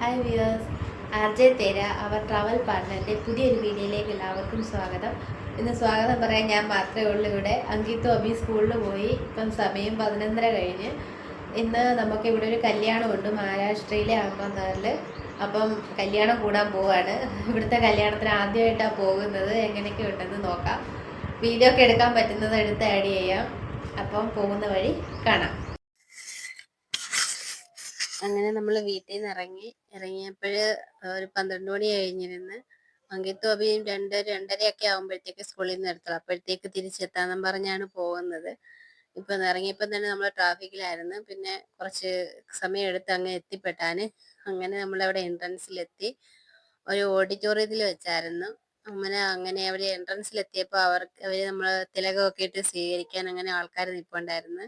Hi viewers, R J തേര അവർ travel പാർട്ട്ണറിൻ്റെ പുതിയൊരു വീഡിയോയിലേക്ക് എല്ലാവർക്കും സ്വാഗതം. ഇന്ന് സ്വാഗതം പറയാൻ ഞാൻ മാത്രമേ ഉള്ളൂ ഇവിടെ. അങ്കിത്തും അബി സ്കൂളിൽ പോയി. ഇപ്പം സമയം 11:30 കഴിഞ്ഞ്. ഇന്ന് നമുക്കിവിടെ ഒരു കല്യാണമുണ്ട് മഹാരാഷ്ട്രയിലെ അഹമ്മദാബാദിൽ. അപ്പം കല്യാണം കൂടാൻ പോവാണ്. ഇവിടുത്തെ കല്യാണത്തിന് ആദ്യമായിട്ടാണ് പോകുന്നത്. എങ്ങനെയൊക്കെ ഉണ്ടെന്ന് നോക്കാം. വീഡിയോ ഒക്കെ എടുക്കാൻ പറ്റുന്നത് എടുത്ത് ആഡ് ചെയ്യാം. അപ്പം പോകുന്ന വഴി കാണാം. അങ്ങനെ നമ്മൾ വീട്ടിൽ നിന്ന് ഇറങ്ങിയപ്പോൾ ഒരു 12 മണി കഴിഞ്ഞിരുന്ന്. അങ്കിത്തും അഭിയും 2-2:30 ആകുമ്പോഴത്തേക്ക് സ്കൂളിൽ നിന്ന് എടുത്തോളൂ. അപ്പോഴത്തേക്ക് തിരിച്ചെത്താന്നും പറഞ്ഞാണ് പോകുന്നത്. ഇപ്പം ഇറങ്ങിയപ്പം തന്നെ നമ്മൾ ട്രാഫിക്കിലായിരുന്നു. പിന്നെ കുറച്ച് സമയം എടുത്ത് അങ്ങ് എത്തിപ്പെട്ടാന്. അങ്ങനെ നമ്മളവിടെ എൻട്രൻസിലെത്തി. ഒരു ഓഡിറ്റോറിയത്തിൽ വെച്ചായിരുന്നു. അങ്ങനെ അവിടെ എൻട്രൻസിലെത്തിയപ്പോൾ അവർ നമ്മൾ തിലകമൊക്കെ ഇട്ട് സ്വീകരിക്കാൻ അങ്ങനെ ആൾക്കാർ നിൽപ്പുണ്ടായിരുന്നു.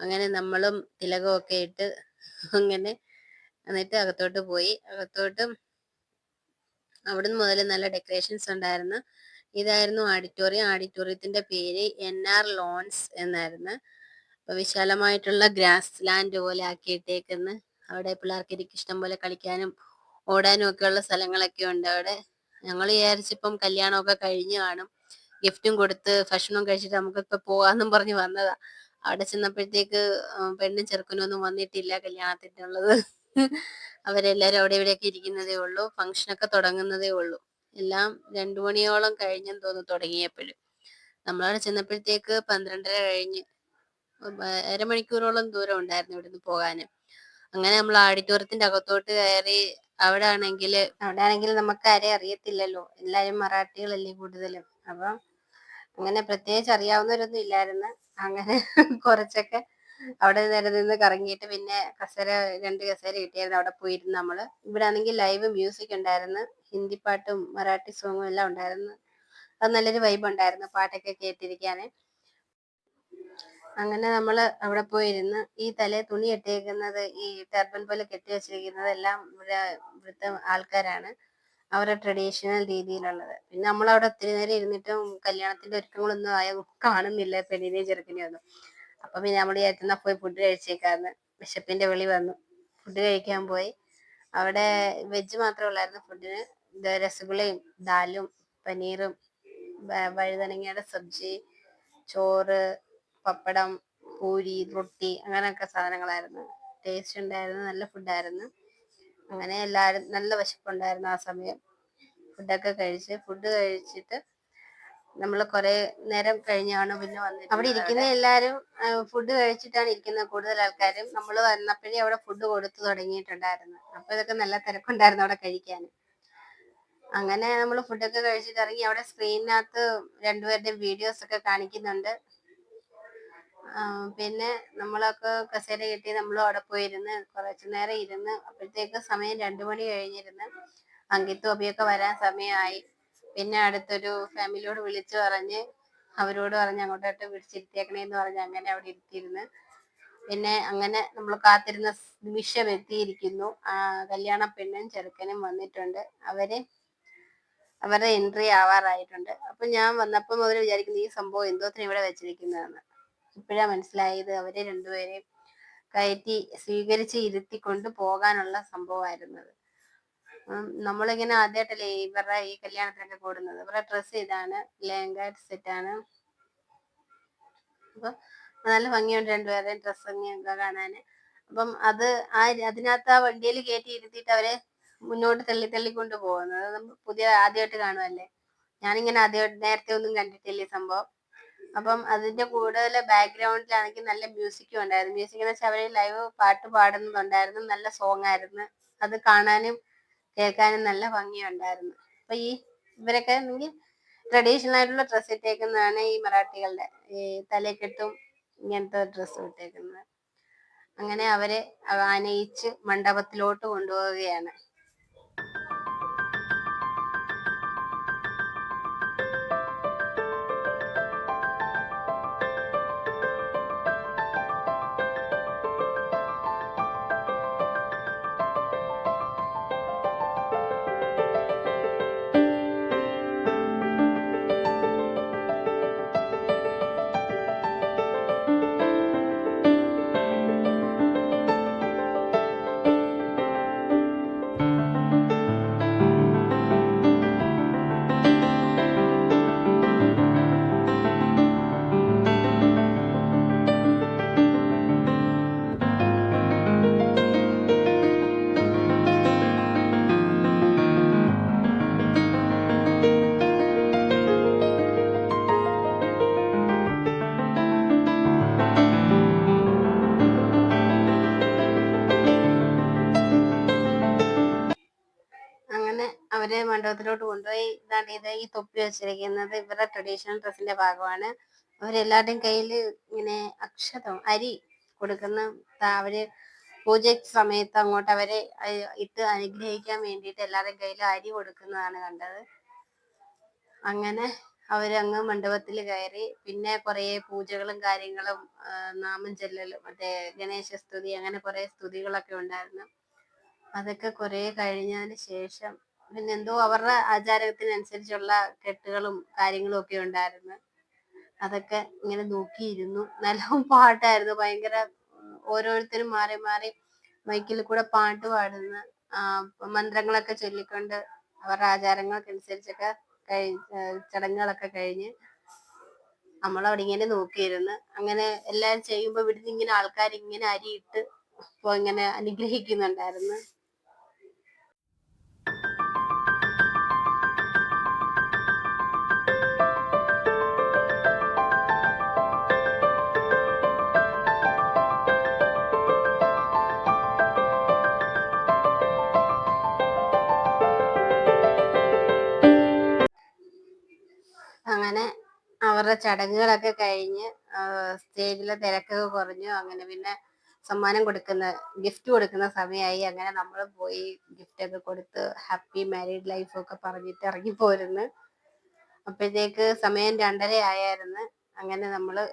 അങ്ങനെ നമ്മളും തിലകമൊക്കെ ഇട്ട് അങ്ങനെ എന്നിട്ട് അകത്തോട്ട് പോയി. അവിടുന്ന് മുതൽ നല്ല ഡെക്കറേഷൻസ് ഉണ്ടായിരുന്നു. ഇതായിരുന്നു ആഡിറ്റോറിയത്തിന്റെ പേര് NR ലോൺസ് എന്നായിരുന്നു. അപ്പൊ വിശാലമായിട്ടുള്ള ഗ്രാസ് ലാൻഡ് പോലെ ആക്കിയിട്ടേക്കുന്ന്. അവിടെ പിള്ളേർക്ക് ഇഷ്ടം പോലെ കളിക്കാനും ഓടാനും ഒക്കെ ഉള്ള സ്ഥലങ്ങളൊക്കെ ഉണ്ട് അവിടെ. ഞങ്ങൾ വിചാരിച്ചിപ്പം കല്യാണമൊക്കെ കഴിഞ്ഞു കാണും, ഗിഫ്റ്റും കൊടുത്ത് ഭക്ഷണവും കഴിച്ചിട്ട് നമുക്കിപ്പോ പോകാന്നും പറഞ്ഞ് വന്നതാ. അവിടെ ചെന്നപ്പോഴത്തേക്ക് പെണ്ണും ചെറുക്കനും ഒന്നും വന്നിട്ടില്ല കല്യാണത്തിനുള്ളത്. അവരെല്ലാരും അവിടെ ഇവിടെയൊക്കെ ഇരിക്കുന്നതേ ഉള്ളൂ. ഫംഗ്ഷനൊക്കെ തുടങ്ങുന്നതേ ഉള്ളൂ. എല്ലാം 2 മണിയോളം കഴിഞ്ഞെന്ന് തോന്നുന്നു തുടങ്ങിയപ്പോഴും. നമ്മളവിടെ ചെന്നപ്പോഴത്തേക്ക് 12:30 കഴിഞ്ഞ്. അരമണിക്കൂറോളം ദൂരം ഉണ്ടായിരുന്നു ഇവിടുന്ന് പോകാന്. അങ്ങനെ നമ്മൾ ആഡിറ്റോറിയത്തിന്റെ അകത്തോട്ട് കയറി. അവിടെ ആണെങ്കിൽ നമുക്ക് ആരെയും അറിയത്തില്ലല്ലോ, എല്ലാരും മറാഠികളല്ലേ കൂടുതലും. അപ്പം അങ്ങനെ പ്രത്യേകിച്ച് അറിയാവുന്നവരൊന്നും ഇല്ലായിരുന്നു. അങ്ങനെ കുറച്ചൊക്കെ അവിടെ നേരെ നിന്ന് കറങ്ങിയിട്ട് പിന്നെ 2 കസേര കിട്ടിയായിരുന്നു. അവിടെ പോയിരുന്നു നമ്മള്. ഇവിടെ ആണെങ്കിൽ ലൈവ് മ്യൂസിക് ഉണ്ടായിരുന്നു. ഹിന്ദി പാട്ടും മറാഠി സോങ്ങും എല്ലാം ഉണ്ടായിരുന്നു. അത് നല്ലൊരു വൈബ് ഉണ്ടായിരുന്നു പാട്ടൊക്കെ കേട്ടിരിക്കാന്. അങ്ങനെ നമ്മള് അവിടെ പോയിരുന്ന്. ഈ തലേ തുണി ഇട്ടേക്കുന്നത്, ഈ ടർബൻ പോലെ കെട്ടി വെച്ചിരിക്കുന്നത് എല്ലാം ഇവിടുത്തെ ആൾക്കാരാണ്. അവരുടെ ട്രഡീഷണൽ രീതിയിലുള്ളത്. പിന്നെ നമ്മളവിടെ ഒത്തിരി നേരം ഇരുന്നിട്ടും കല്യാണത്തിന്റെ ഒരുക്കങ്ങളൊന്നും കാണുന്നില്ല, പെണ്ണിനെയും ചെറുക്കനെയും ഒന്നും. അപ്പൊ പിന്നെ നമ്മൾ വിചാരിക്കുന്ന പോയി ഫുഡ് കഴിച്ചേക്കാന്ന്. വിശപ്പിന്റെ വിളി വന്നു. ഫുഡ് കഴിക്കാൻ പോയി. അവിടെ വെജ് മാത്രമേ ഉള്ളായിരുന്നു ഫുഡിന്. രസഗുളയും ദാലും പനീറും വഴുതനങ്ങയുടെ സബ്ജി, ചോറ്, പപ്പടം, പൂരി, റൊട്ടി, അങ്ങനെയൊക്കെ സാധനങ്ങളായിരുന്നു. ടേസ്റ്റ് ഉണ്ടായിരുന്നു, നല്ല ഫുഡായിരുന്നു. അങ്ങനെ എല്ലാവരും നല്ല വിശപ്പുണ്ടായിരുന്നു ആ സമയം. ഫുഡ് കഴിച്ചിട്ട് നമ്മൾ കുറെ നേരം കഴിഞ്ഞാണ് പിന്നെ വന്നിട്ട്. അവിടെ ഇരിക്കുന്ന എല്ലാവരും ഫുഡ് കഴിച്ചിട്ടാണ് ഇരിക്കുന്നത്. കൂടുതൽ ആൾക്കാരും നമ്മൾ വന്നപ്പോഴേ അവിടെ ഫുഡ് കൊടുത്തു തുടങ്ങിയിട്ടുണ്ടായിരുന്നു. അപ്പൊ ഇതൊക്കെ നല്ല തിരക്കുണ്ടായിരുന്നു അവിടെ കഴിക്കാൻ. അങ്ങനെ നമ്മൾ ഫുഡൊക്കെ കഴിച്ചിട്ട് ഇറങ്ങി. അവിടെ സ്ക്രീനിനകത്ത് രണ്ടുപേരുടെയും വീഡിയോസ് ഒക്കെ കാണിക്കുന്നുണ്ട്. പിന്നെ നമ്മളൊക്കെ കസേര കിട്ടി. നമ്മളും അവിടെ പോയിരുന്ന് കുറച്ചു നേരം ഇരുന്ന്. അപ്പോഴത്തേക്ക് സമയം 2 മണി കഴിഞ്ഞിരുന്ന്. അങ്കിത്തും അബിയൊക്കെ വരാൻ സമയമായി. പിന്നെ അടുത്തൊരു ഫാമിലിയോട് വിളിച്ചു പറഞ്ഞ് അവരോട് പറഞ്ഞ് അങ്ങോട്ടോട്ട് വിളിച്ചിരുത്തിയേക്കണേന്ന് പറഞ്ഞ് അങ്ങനെ അവിടെ ഇരുത്തിയിരുന്ന്. പിന്നെ അങ്ങനെ നമ്മൾ കാത്തിരുന്ന നിമിഷം എത്തിയിരിക്കുന്നു. കല്യാണ പെണ്ണും ചെറുക്കനും വന്നിട്ടുണ്ട്. അവരുടെ എൻട്രി ആവാറായിട്ടുണ്ട്. അപ്പൊ ഞാൻ വന്നപ്പോൾ മുതൽ വിചാരിക്കുന്നു ഈ സംഭവം എന്തോത്തിന് ഇവിടെ വെച്ചിരിക്കുന്നതെന്ന്. ഇപ്പോഴാ മനസ്സിലായത് അവരെ രണ്ടുപേരെയും കയറ്റി സ്വീകരിച്ച് ഇരുത്തിക്കൊണ്ട് പോകാനുള്ള സംഭവമായിരുന്നത്. നമ്മളിങ്ങനെ ആദ്യമായിട്ടല്ലേ ഇവരുടെ ഈ കല്യാണത്തിനൊക്കെ കൂടുന്നത്. ഇവരുടെ ഡ്രസ്സ് ഇതാണ്, ലെഹങ്ക സെറ്റാണ്. അപ്പൊ നല്ല ഭംഗിയുണ്ട് രണ്ടുപേരുടെയും ഡ്രസ്സൊക്കെ കാണാന്. അപ്പം അതിനകത്ത് ആ വണ്ടിയിൽ കയറ്റി ഇരുത്തിയിട്ട് അവരെ മുന്നോട്ട് തള്ളിക്കൊണ്ട് പോകുന്നത് നമ്മൾ ആദ്യമായിട്ട് കാണുമല്ലേ. ഞാനിങ്ങനെ നേരത്തെ ഒന്നും കണ്ടിട്ടില്ല ഈ സംഭവം. അപ്പം അതിന്റെ കൂടുതൽ ബാക്ക്ഗ്രൗണ്ടിലാണെങ്കിൽ നല്ല മ്യൂസിക്കും ഉണ്ടായിരുന്നു. മ്യൂസിക് എന്ന് വെച്ചാൽ അവര് ലൈവ് പാട്ട് പാടുന്നുണ്ടായിരുന്നു. നല്ല സോങ് ആയിരുന്നു. അത് കാണാനും കേൾക്കാനും നല്ല ഭംഗിയുണ്ടായിരുന്നു. അപ്പൊ ഇവരൊക്കെ ആണെങ്കിൽ ട്രഡീഷണൽ ആയിട്ടുള്ള ഡ്രസ്സ് ഇട്ടേക്കുന്നതാണ് ഈ മറാഠികളുടെ. ഈ തലക്കെട്ടും ഇങ്ങനത്തെ ഡ്രസ്സ് ഇട്ടേക്കുന്നത്. അങ്ങനെ അവരെ ആനയിച്ച് മണ്ഡപത്തിലോട്ട് കൊണ്ടുപോവുകയാണ്. അവര് മണ്ഡപത്തിലോട്ട് കൊണ്ടുപോയി. ഇതാണ്ട് ഇത് ഈ തൊപ്പി വെച്ചിരിക്കുന്നത് ഇവരുടെ ട്രഡീഷണൽ ഡ്രസ്സിന്റെ ഭാഗമാണ്. അവരെല്ലാവരുടെയും കയ്യിൽ ഇങ്ങനെ അക്ഷതം അരി കൊടുക്കുന്ന അവര് പൂജ സമയത്ത് അങ്ങോട്ട് അവരെ ഇട്ട് അനുഗ്രഹിക്കാൻ വേണ്ടിയിട്ട് എല്ലാവരുടെയും കയ്യിൽ അരി കൊടുക്കുന്നതാണ് കണ്ടത്. അങ്ങനെ അവരങ്ങ് മണ്ഡപത്തിൽ കയറി. പിന്നെ കുറേ പൂജകളും കാര്യങ്ങളും നാമം ചെല്ലലും മറ്റേ ഗണേശ സ്തുതി അങ്ങനെ കുറേ സ്തുതികളൊക്കെ ഉണ്ടായിരുന്നു. അതൊക്കെ കുറേ കഴിഞ്ഞതിന് ശേഷം പിന്നെ എന്തോ അവരുടെ ആചാരത്തിനനുസരിച്ചുള്ള കെട്ടുകളും കാര്യങ്ങളും ഒക്കെ ഉണ്ടായിരുന്നു. അതൊക്കെ ഇങ്ങനെ നോക്കിയിരുന്നു. നല്ല പാട്ടായിരുന്നു, ഭയങ്കര ഓരോരുത്തരും മാറി മാറി മൈക്കിൽ കൂടെ പാട്ട് പാടുന്ന മന്ത്രങ്ങളൊക്കെ ചൊല്ലിക്കൊണ്ട് അവരുടെ ആചാരങ്ങൾക്കനുസരിച്ചൊക്കെ ചടങ്ങുകളൊക്കെ കഴിഞ്ഞ് നമ്മളവിടെ ഇങ്ങനെ നോക്കിയിരുന്നു. അങ്ങനെ എല്ലാരും ചെയ്യുമ്പോ ഇവിടുന്ന് ഇങ്ങനെ ആൾക്കാർ ഇങ്ങനെ അരിയിട്ട് ഇങ്ങനെ അനുഗ്രഹിക്കുന്നുണ്ടായിരുന്നു. അങ്ങനെ അവരുടെ ചടങ്ങുകളൊക്കെ കഴിഞ്ഞ് സ്റ്റേജിലെ തിരക്കൊക്കെ കുറഞ്ഞു. അങ്ങനെ പിന്നെ സമ്മാനം ഗിഫ്റ്റ് കൊടുക്കുന്ന സമയമായി. അങ്ങനെ നമ്മൾ പോയി ഗിഫ്റ്റ് ഒക്കെ കൊടുത്ത് ഹാപ്പി മാരീഡ് ലൈഫ് ഒക്കെ പറഞ്ഞിട്ട് ഇറങ്ങിപ്പോരുന്നു. അപ്പോഴത്തേക്ക് സമയം 2:30 ആയായിരുന്നു. അങ്ങനെ നമ്മള്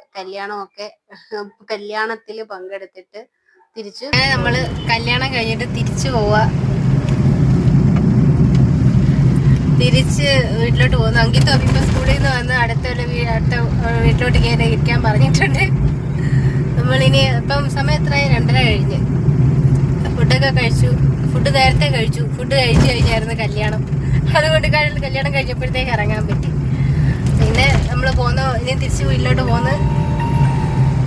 കല്യാണത്തിൽ പങ്കെടുത്തിട്ട് അങ്ങനെ നമ്മള് കല്യാണം കഴിഞ്ഞിട്ട് തിരിച്ചു പോവാ. തിരിച്ച് വീട്ടിലോട്ട് പോകുന്നു. അങ്കിത്തും ഇപ്പൊ സ്കൂളിൽ നിന്ന് വന്ന് അടുത്ത വീട്ടിലോട്ട് ഇരിക്കാൻ പറഞ്ഞിട്ടുണ്ട്. നമ്മളിനി ഇപ്പം സമയം എത്രയായി? 2:30 കഴിഞ്ഞ്. ഫുഡൊക്കെ കഴിച്ചു. ഫുഡ് നേരത്തെ കഴിച്ചു. ഫുഡ് കഴിച്ചു കഴിഞ്ഞായിരുന്നു കല്യാണം. അതുകൊണ്ട് കല്യാണം കഴിഞ്ഞപ്പോഴത്തേക്ക് ഇറങ്ങാൻ പറ്റി. പിന്നെ നമ്മൾ ഇനി തിരിച്ച് വീട്ടിലോട്ട് പോന്ന്.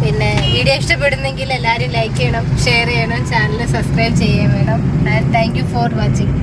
പിന്നെ വീഡിയോ ഇഷ്ടപ്പെടുന്നെങ്കിൽ എല്ലാവരും ലൈക്ക് ചെയ്യണം, ഷെയർ ചെയ്യണം, ചാനൽ സബ്സ്ക്രൈബ് ചെയ്യാൻ വേണം. Thank you for watching.